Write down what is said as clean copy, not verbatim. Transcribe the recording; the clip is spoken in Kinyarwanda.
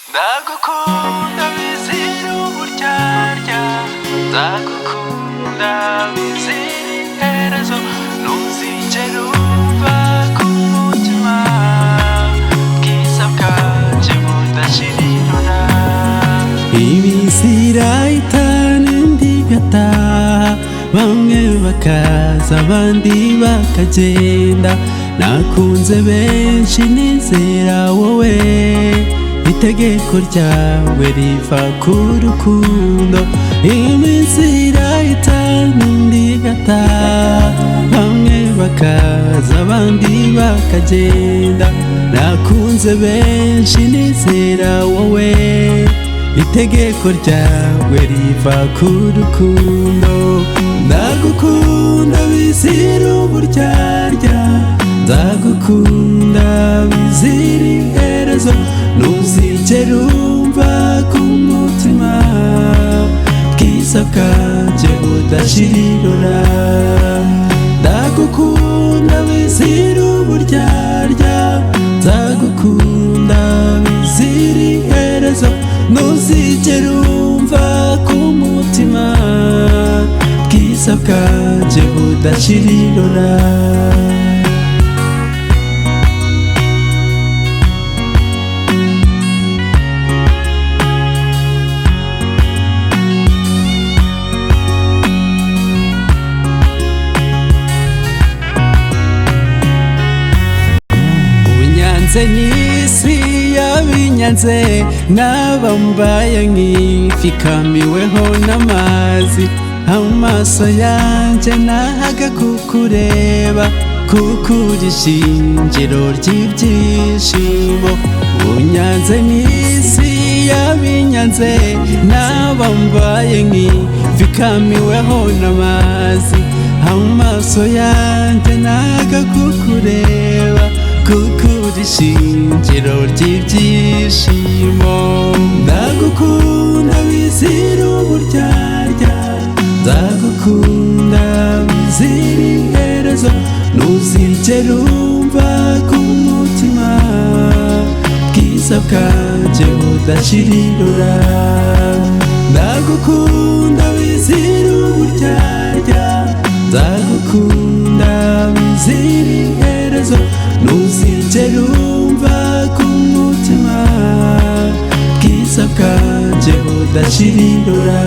ndagukunda bizira uburyarya, nzagukunda bizira iherezo, ntuzigere umva ku mutima, bwiza bwanje budashirira. Ibizira itanu ndigataha, bamwe bakaza abandi bakagenda, nakunze benshi nizera wowe, itegeko ryawe riva ku rukundo. Imizira itanu ndigataha, bamwe bakaza abandi bakagenda, nakunze benshi nizera wowe, itegeko ryawe riva ku rukundo. Ndagukunda bizira uburyarya, nzagukunda bizira iherezo, ntuzigere umva ku mutima, bwiza bwanje budashirira. Ndagukunda bizira uburyarya, nzagukunda bizira iherezo, ntuzigere umva ku mutima, bwiza bwanje budashirira. Unyanze n'isi yabinyanze, nabambaye nk'ifi kamiweho n'amazi, amaso yanje nahaga kukureba, kuko uri ishingiro ry'ibyishimo. Unyanze n'isi yabinyanze, nabambaye nk'ifi kamiweho n'amazi, amaso yanje nahaga kukureba, kuko uri ishingiro ry'ibyishimo. Ndagukunda bizira uburyarya, nzagukunda bizira iherezo, ntuzigere umva ku mutima, bwiza bwanje budashirira. Ndagukunda bizira uburyarya, nzagukunda bizira iherezo, ntuzigere umva ku mutima, bwiza bwanje budashirira.